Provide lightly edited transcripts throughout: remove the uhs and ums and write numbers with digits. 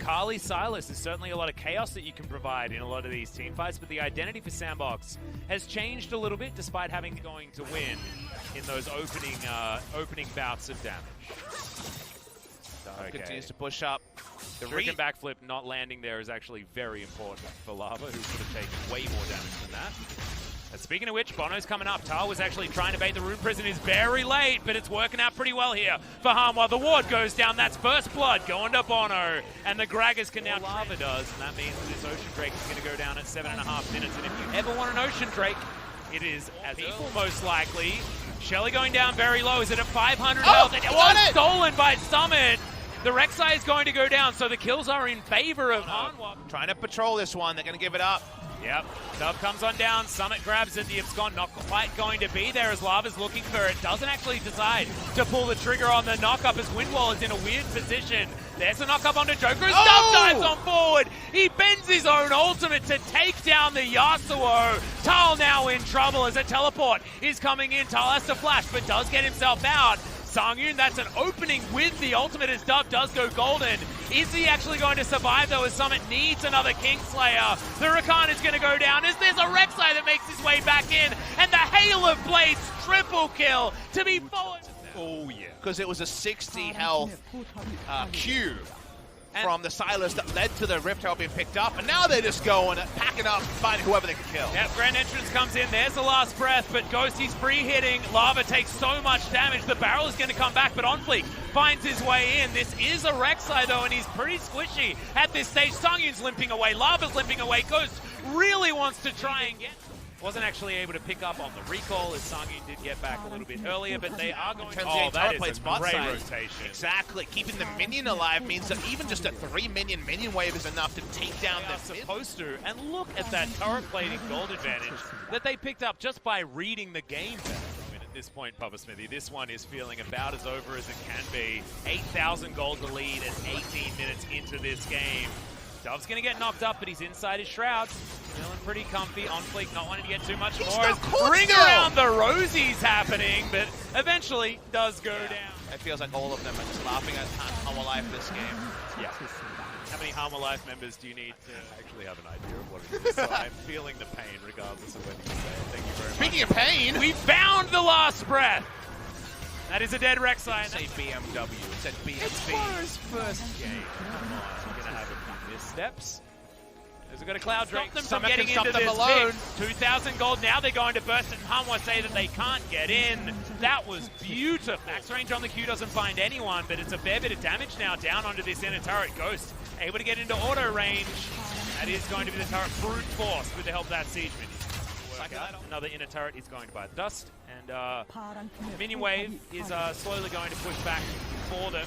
Kali Sylas is certainly a lot of chaos that you can provide in a lot of these team fights, but the identity for Sandbox has changed a little bit despite having going to win in those opening bouts of damage. Okay. Continues to push up. The Ricken backflip not landing there is actually very important for Lava, who could have taken way more damage than that. And speaking of which, Bono's coming up. Tal was actually trying to bait the Rune Prison, is very late, but it's working out pretty well here for Hanwha. The ward goes down, that's first blood going to Bono, and the Gragas can now Lava does, and that means that this Ocean Drake is going to go down at 7.5 minutes, and if you ever want an Ocean Drake, it is as equal most likely. Shelly going down very low, is it at 500 health? It was stolen by Summit! The Rek'Sai is going to go down, so the kills are in favor of Hanwha. Trying to patrol this one, they're going to give it up. Yep, Dub comes on down, Summit grabs it, the Abscon not quite going to be there as Lava's looking for it, doesn't actually decide to pull the trigger on the knock-up as Windwall is in a weird position. There's a knock-up onto Joker, as Dub dives on forward! He bends his own ultimate to take down the Yasuo. Tal now in trouble as a teleport is coming in, Tal has to flash, but does get himself out. Sangyun, that's an opening with the ultimate as Dub does go golden. Is he actually going to survive though as Summit needs another Kingslayer? The Rakan is going to go down as there's a Rek'Sai that makes his way back in, and the Hail of Blades triple kill to be forward. Oh yeah. Because it was a 60 health Q from the Sylas that led to the Rift Herald being picked up, and now they're just going, packing up, finding whoever they can kill. Yep, Grand Entrance comes in, there's the last breath, but Ghost, he's free hitting. Lava takes so much damage, the barrel is going to come back, but OnFleek finds his way in. This is a Rek'Sai though, and he's pretty squishy at this stage. Sangyun's limping away, Lava's limping away, Ghost really wants to try and get... Wasn't actually able to pick up on the recall as Sangyun did get back a little bit earlier, but they are going to... Oh, that is a great rotation. Exactly. Keeping the minion alive means that even just a 3-minion minion wave is enough to take down the supposed to. And look at that turret plating gold advantage that they picked up just by reading the game better. I mean, at this point, Papa Smithy, this one is feeling about as over as it can be. 8,000 gold to lead at 18 minutes into this game. Dove's going to get knocked up, but he's inside his shroud. Feeling pretty comfy. OnFleek not wanting to get too much more. Ring around the rosies happening, but eventually does go down. It feels like all of them are just laughing at Hanwha Life this game. Yeah. How many Hanwha Life members do you need to actually have an idea of what it is? So I'm feeling the pain regardless of whether you say it. Thank you very much. Speaking of pain, we found the last breath. That is a dead Rek'Sai. Say BMW. It said BMC. It's Bono's first game. Come on, we're going to have a few missteps. There's a got a Cloud Drake. Stop them from getting into this alone. 2,000 gold. Now they're going to burst, and Hanwha say that they can't get in. That was beautiful. Max range on the Q doesn't find anyone, but it's a fair bit of damage now down onto this inner turret. Ghost able to get into auto range. That is going to be the turret brute force with the help of that siege minion. Another inner turret is going to buy the dust, and minion wave is slowly going to push back for them.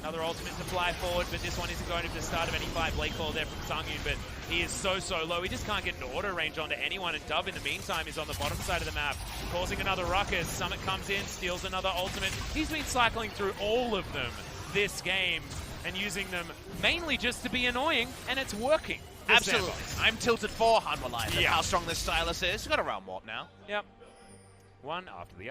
Another ultimate to fly forward, but this one isn't going to be the start of any fight. Blakefall there from Sangyun, but he is so low. He just can't get into auto range onto anyone, and Dub in the meantime is on the bottom side of the map, causing another ruckus. Summit comes in, steals another ultimate. He's been cycling through all of them this game and using them mainly just to be annoying, and it's working. Absolutely. I'm tilted for Hanwha Life and how strong this Sylas is. He's got a round warp now. Yep. One after the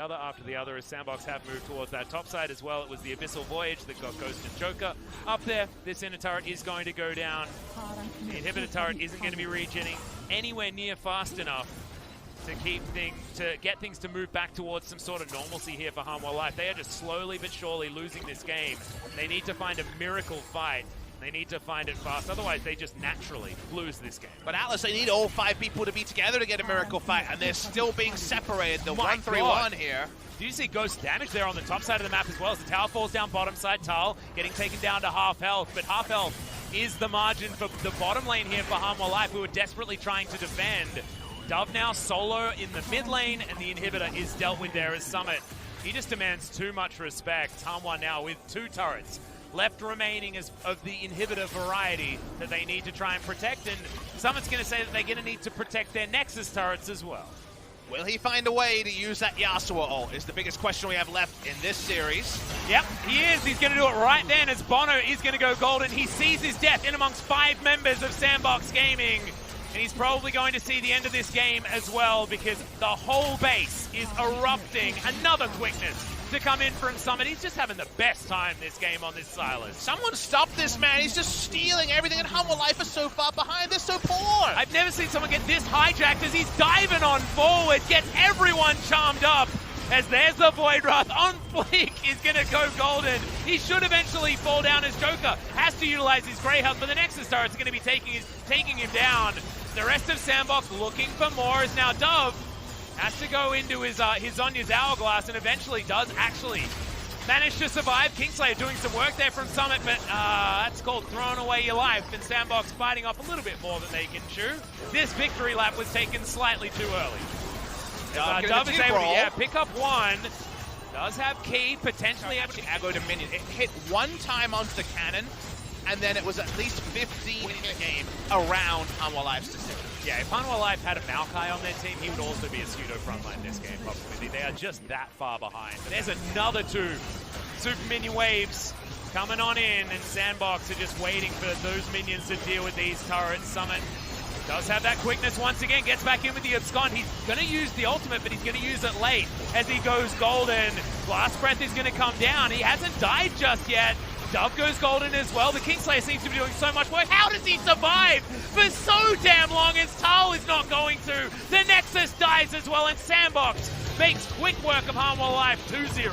other as Sandbox have moved towards that top side as well. It was the Abyssal Voyage that got Ghost and Joker up there. This inner turret is going to go down. The inhibitor turret isn't going to be regenerating anywhere near fast enough to get things to move back towards some sort of normalcy here for Hanwha Life. They are just slowly but surely losing this game. They need to find a miracle fight. They need to find it fast, otherwise they just naturally lose this game. But Atlas, they need all 5 people to be together to get a miracle fight, and they're still being separated. The 1-3-1 here. Do you see Ghost damage there on the top side of the map as well as the tower falls down bottom side? Tal getting taken down to half health, but half health is the margin for the bottom lane here for Hanwha Life, who are desperately trying to defend. Dove now solo in the mid lane, and the inhibitor is dealt with there as Summit. He just demands too much respect. Hanwha now with 2 turrets left remaining as of the inhibitor variety that they need to try and protect, and Summit's going to say that they're going to need to protect their Nexus turrets as well. Will he find a way to use that Yasuo ult is the biggest question we have left in this series. Yep, he is. He's going to do it right then as Bono is going to go golden. He sees his death in amongst 5 members of Sandbox Gaming, and he's probably going to see the end of this game as well because the whole base is erupting. Another quickness to come in from Summit. He's just having the best time this game on this Silas. Someone stop this man. He's just stealing everything, and Hanwha Life is so far behind. They're so poor. I've never seen someone get this hijacked as he's diving on forward, gets everyone charmed up. As there's the Void Wrath on fleek, is going to go golden. He should eventually fall down as Joker. Has to utilize his Grey Health, but the Nexus Turret's going to be taking him down. The rest of Sandbox looking for more as now Dove has to go into his Zonya's Hourglass and eventually does actually manage to survive. Kingslayer doing some work there from Summit, but that's called throwing away your life. And Sandbox fighting off a little bit more than they can chew. This victory lap was taken slightly too early. Dove is able to pick up one. Does have key, potentially able to aggro to minion. It hit one time onto the cannon, and then it was at least 15 in the game around Hanwha Life's decision. Yeah, if Hanwha Life had a Maokai on their team, he would also be a pseudo frontline this game, probably. They are just that far behind. But there's another two super minion waves coming on in, and Sandbox are just waiting for those minions to deal with these turrets. Summit does have that quickness once again, gets back in with the abscond. He's going to use the ultimate, but he's going to use it late as he goes golden. Blast Breath is going to come down. He hasn't died just yet. Dove goes golden as well. The Kingslayer seems to be doing so much work. How does he survive for so damn long as Tal is not going to? The Nexus dies as well, and Sandbox makes quick work of Hanwha Life 2-0.